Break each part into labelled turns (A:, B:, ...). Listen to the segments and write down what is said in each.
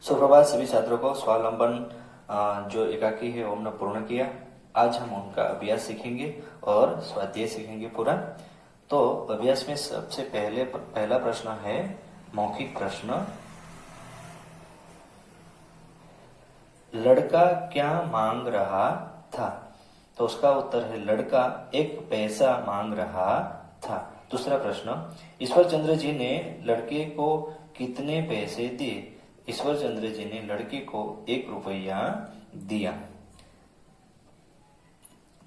A: सुप्रभात सभी छात्रों को। स्वावलंबन जो एकाकी है वो हमने पूर्ण किया। आज हम उनका अभ्यास सीखेंगे और स्वाध्याय सीखेंगे पूरा। तो अभ्यास में सबसे पहला प्रश्न है मौखिक प्रश्न। लड़का क्या मांग रहा था? तो उसका उत्तर है लड़का एक पैसा मांग रहा था। दूसरा प्रश्न, ईश्वर चंद्र जी ने लड़के को कितने पैसे दिए? ईश्वर चंद्र जी ने लड़के को 1 रुपया दिया।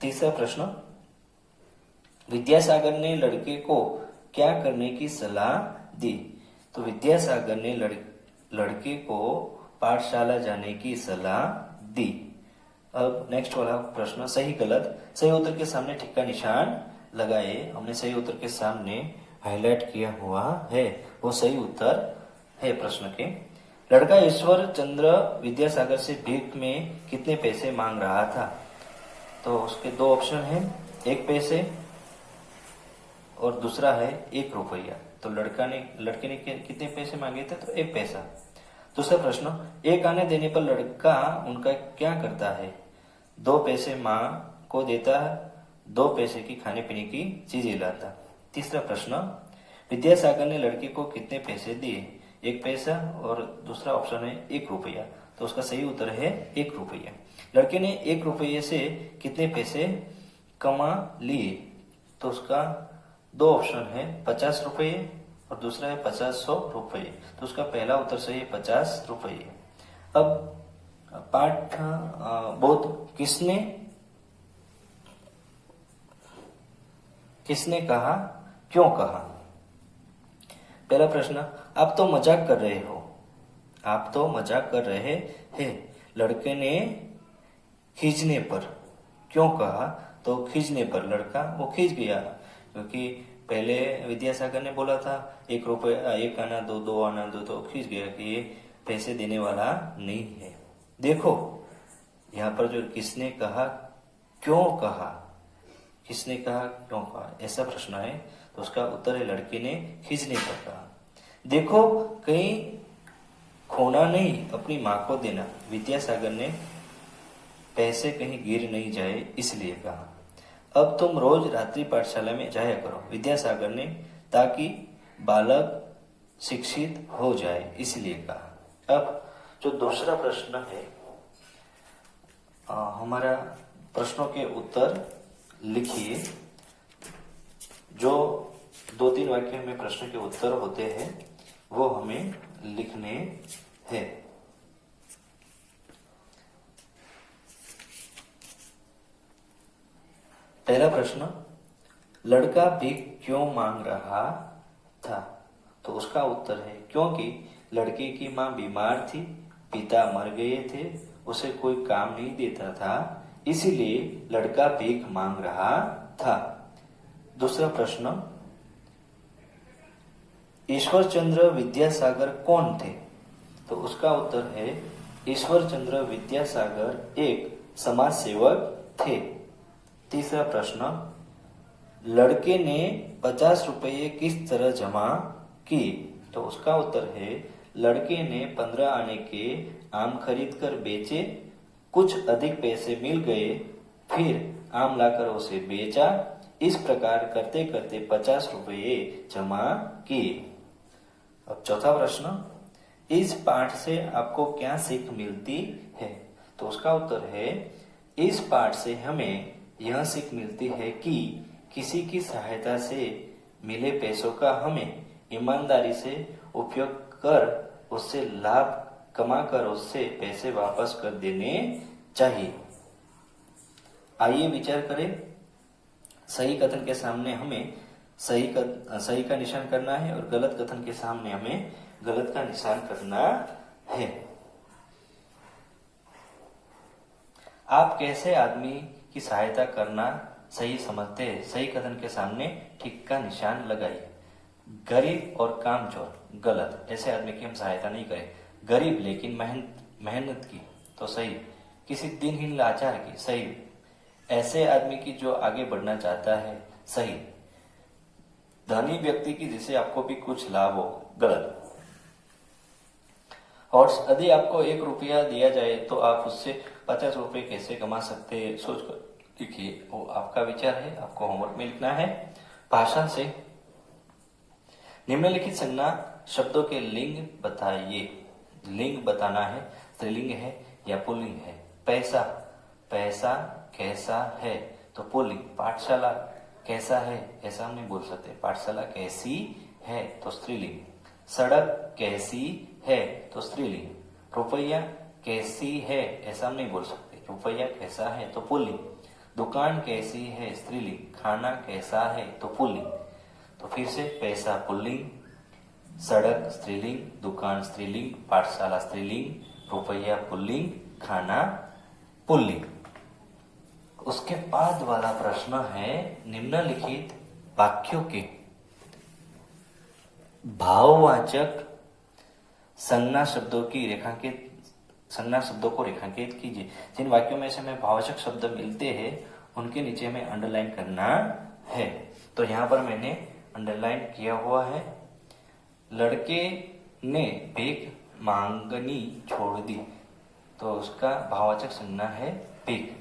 A: तीसरा प्रश्न, विद्यासागर ने लड़के को क्या करने की सलाह दी? तो विद्यासागर ने लड़के को पाठशाला जाने की सलाह दी। अब नेक्स्ट वाला प्रश्न, सही गलत। सही उत्तर के सामने टिक का निशान लगाए। हमने सही उत्तर के सामने हाईलाइट किया हुआ है, वो सही उत्तर है प्रश्न के। लड़का ईश्वर चंद्र विद्यासागर से भीख में कितने पैसे मांग रहा था? तो उसके 2 ऑप्शन हैं, 1 पैसे और दूसरा है 1 रुपया। तो लड़के ने कितने पैसे मांगे थे? तो 1 पैसा। दूसरा प्रश्न, 1 आने देने पर लड़का उनका क्या करता है? 2 पैसे माँ को देता है, 2 पैसे की खाने पीने की चीजें लाता। तीसरा प्रश्न, विद्यासागर ने लड़के को कितने पैसे दिए? 1 पैसा और दूसरा ऑप्शन है 1 रुपया। तो उसका सही उत्तर है 1 रुपया। लड़के ने 1 रुपये से कितने पैसे कमा लिए? तो उसका 2 ऑप्शन है, 50 रुपये और दूसरा है 50-100 रुपये। तो उसका पहला उत्तर सही है 50 रुपये। अब पाठ बोध किसने कहा, क्यों कहा? पहला प्रश्न, आप तो मजाक कर रहे हो। आप तो मजाक कर रहे हैं। लड़के ने खींचने पर क्यों कहा? तो खींचने पर लड़का वो खींच गया, क्योंकि पहले विद्यासागर ने बोला था 1 रुपया, 1 आना दो, 2 आना दो, तो खींच गया कि ये पैसे देने वाला नहीं है। देखो यहाँ पर जो किसने कहा, क्यों कहा, किसने कहा, क्यों कहा, ऐसा प्रश्न है। तो उसका उत्तर है लड़के ने खींचने पर कहा। देखो कहीं खोना नहीं, अपनी माँ को देना। विद्यासागर ने पैसे कहीं गिर नहीं जाए इसलिए कहा। अब तुम रोज रात्रि पाठशाला में जाया करो। विद्यासागर ने ताकि बालक शिक्षित हो जाए इसलिए कहा। अब जो दूसरा प्रश्न है, हमारा प्रश्नों के उत्तर लिखिए। जो 2-3 वाक्य में प्रश्न के उत्तर होते हैं वो हमें लिखने हैं। पहला प्रश्न, लड़का भीख क्यों मांग रहा था? तो उसका उत्तर है क्योंकि लड़के की माँ बीमार थी, पिता मर गए थे, उसे कोई काम नहीं देता था, इसीलिए लड़का भीख मांग रहा था। दूसरा प्रश्न, ईश्वर चंद्र विद्यासागर कौन थे? तो उसका उत्तर है ईश्वर चंद्र विद्यासागर एक समाज सेवक थे। तीसरा प्रश्न, लड़के ने 50 रुपये किस तरह जमा किए? तो उसका उत्तर है लड़के ने 15 आने के आम खरीद कर बेचे, कुछ अधिक पैसे मिल गए, फिर आम लाकर उसे बेचा। इस प्रकार करते करते 50 रुपये जमा किए। अब चौथा प्रश्न, इस पाठ से आपको क्या सीख मिलती है? तो उसका उत्तर है इस पाठ से हमें यह सीख मिलती है कि किसी की सहायता से मिले पैसों का हमें ईमानदारी से उपयोग कर उससे लाभ कमाकर उससे पैसे वापस कर देने चाहिए। आइए विचार करें। सही कथन के सामने हमें सही का निशान करना है और गलत कथन के सामने हमें गलत का निशान करना है। आप कैसे आदमी की सहायता करना सही समझते हैं? सही कथन के सामने ठीक का निशान लगाइए। गरीब और कामचोर गलत, ऐसे आदमी की हम सहायता नहीं करें। गरीब लेकिन मेहनत की तो सही। किसी दिनहीन लाचार की सही। ऐसे आदमी की जो आगे बढ़ना चाहता है सही। धनी व्यक्ति की जिसे आपको भी कुछ लाभ हो गलत। और यदि आपको 1 रुपया दिया जाए तो आप उससे 50 रुपए कैसे कमा सकते हैं सोच कर लिखिए। वो आपका विचार है, आपको होमवर्क में लिखना है। भाषा से निम्नलिखित संज्ञा शब्दों के लिंग बताइए। लिंग बताना है, स्त्रीलिंग है या पुल्लिंग है। पैसा, पैसा कैसा है तो पुल्लिंग। पाठशाला कैसा है ऐसा हम नहीं बोल सकते, पाठशाला कैसी है तो स्त्रीलिंग। सड़क कैसी है तो स्त्रीलिंग। रुपया कैसी है ऐसा हम नहीं बोल सकते, रुपया कैसा है तो पुल्लिंग। दुकान कैसी है स्त्रीलिंग। खाना कैसा है तो पुल्लिंग। तो फिर से पैसा पुल्लिंग, सड़क स्त्रीलिंग, दुकान स्त्रीलिंग, पाठशाला स्त्रीलिंग, रुपया पुल्लिंग, खाना पुल्लिंग। उसके बाद वाला प्रश्न है निम्नलिखित वाक्यों के भाववाचक संज्ञा शब्दों को रेखांकित कीजिए। जिन वाक्यों में से हमें भाववाचक शब्द मिलते हैं उनके नीचे हमें अंडरलाइन करना है। तो यहां पर मैंने अंडरलाइन किया हुआ है। लड़के ने भीख मांगनी छोड़ दी तो उसका भाववाचक संज्ञा है भीख।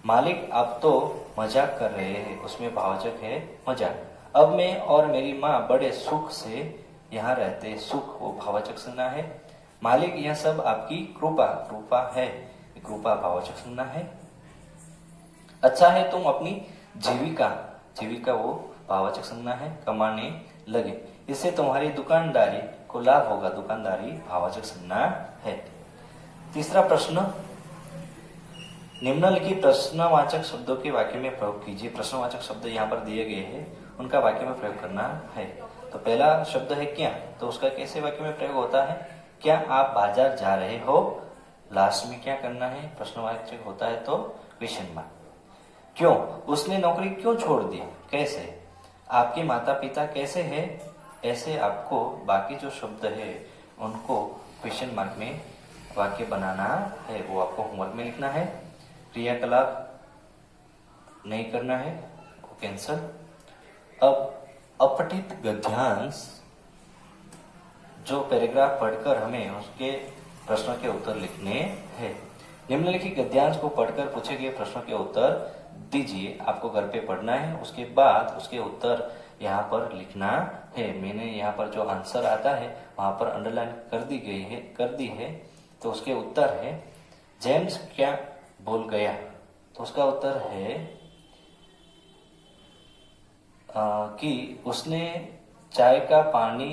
A: मालिक आप तो मजाक कर रहे हैं, उसमें भाववाचक है मजाक। अब मैं और मेरी माँ बड़े सुख से यहाँ रहते, सुख वो भाववाचक संज्ञा है। मालिक यह सब आपकी कृपा, कृपा है, कृपा भाववाचक संज्ञा है। अच्छा है तुम अपनी जीविका, जीविका वो भाववाचक संज्ञा है, कमाने लगे, इससे तुम्हारी दुकानदारी को लाभ होगा, दुकानदारी भाववाचक संज्ञा है। तीसरा प्रश्न, निम्नलिखित प्रश्नवाचक शब्दों के वाक्य में प्रयोग कीजिए। प्रश्नवाचक शब्द यहाँ पर दिए गए हैं, उनका वाक्य में प्रयोग करना है। तो पहला शब्द है क्या, तो उसका कैसे वाक्य में प्रयोग होता है। क्या आप बाजार जा रहे हो, लास्ट में क्या करना है, प्रश्नवाचक होता है तो क्वेश्चन मार्क। क्यों, उसने नौकरी क्यों छोड़ दी, कैसे, आपके माता पिता कैसे हैं, ऐसे आपको बाकी जो शब्द है उनको क्वेश्चन मार्क में वाक्य बनाना है, वो आपको होमवर्क में लिखना है। क्रियाकलाप नहीं करना है, वो कैंसल। अब अपठित गद्यांश, जो पैराग्राफ पढ़कर हमें उसके प्रश्नों के उत्तर लिखने हैं। निम्नलिखित गद्यांश को पढ़कर पूछे गए प्रश्नों के उत्तर दीजिए। आपको घर पे पढ़ना है, उसके बाद उसके उत्तर यहाँ पर लिखना है। मैंने यहाँ पर जो आंसर आता है वहां पर अंडरलाइन कर दी है। तो उसके उत्तर है, जेम्स क्या भूल गया, तो उसका उत्तर है कि उसने चाय का पानी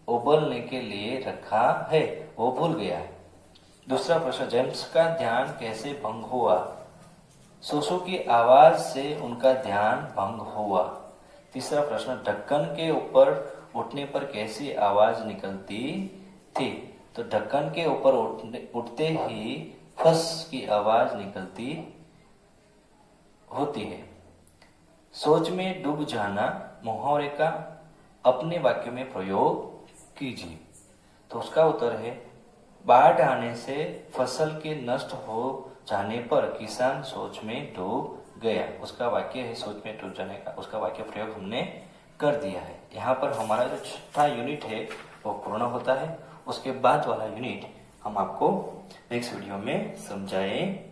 A: उबलने के लिए रखा है, वो भूल गया है। दूसरा प्रश्न, जेम्स का ध्यान कैसे भंग हुआ, सुसु की आवाज से उनका ध्यान भंग हुआ। तीसरा प्रश्न, ढक्कन के ऊपर उठने पर कैसी आवाज निकलती थी, तो ढक्कन के ऊपर उठते ही फस की आवाज निकलती होती है। सोच में डूब जाना मुहावरे का अपने वाक्य में प्रयोग कीजिए। तो उसका उत्तर है, बाढ़ आने से फसल के नष्ट हो जाने पर किसान सोच में डूब गया। उसका वाक्य है सोच में डूब जाने का, उसका वाक्य प्रयोग हमने कर दिया है। यहाँ पर हमारा जो छठा यूनिट है वो पूर्ण होता है। उसके बाद वाला यूनिट हम आपको नेक्स्ट वीडियो में समझाएंगे।